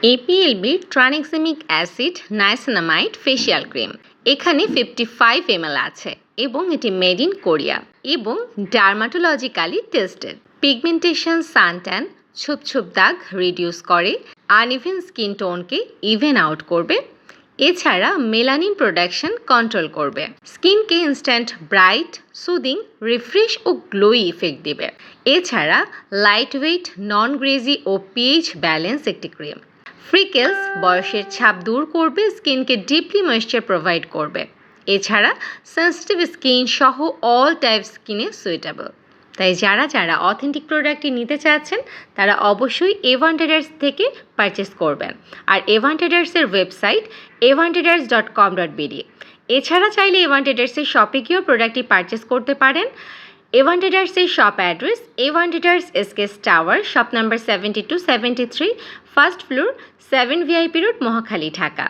এপিএলবি tranexamic acid niacinamide facial cream. এখানে 55 ml আছে এবং এটি মেড ইন কোরিয়া এবং ডার্মাটোলজিক্যালি টেস্টেড। পিগমেন্টেশন, সানট্যান, ছোপ ছোপ দাগ রিডিউস করে, আনইভেন স্কিন টোনকে ইভেন আউট করবে। এছাড়া মেলানিন প্রোডাকশন কন্ট্রোল করবে, স্কিনকে ইনস্ট্যান্ট ব্রাইট, সুদিং, রিফ্রেশ ও গ্লোই ইফেক্ট দিবে। এছাড়া লাইট ওয়েট, নন গ্রেজি ও পিএইচ ব্যালেন্স একটি ক্রিম। ফ্রিকেলস, বয়সের ছাপ দূর করবে, স্কিনকে ডিপলি ময়েশ্চার প্রোভাইড করবে। এছাড়া সেন্সিটিভ স্কিন সহ অল টাইপ স্কিনে সুইটেবল। তাই যারা যারা অথেন্টিক প্রোডাক্টটি নিতে চাচ্ছেন তারা অবশ্যই এভান ট্রেডার্স থেকে পারচেস করবেন। আর এভান ট্রেডার্সের ওয়েবসাইট evantraders.com.bd। এছাড়া চাইলে এভান ট্রেডার্সের শপে গিয়েও প্রোডাক্টটি পারচেস করতে পারেন। এভান ট্রেডার্সের shop address Evan traders SKS tower, shop number 72-73, first floor, 7 VIP road, Mohakhali, Dhaka.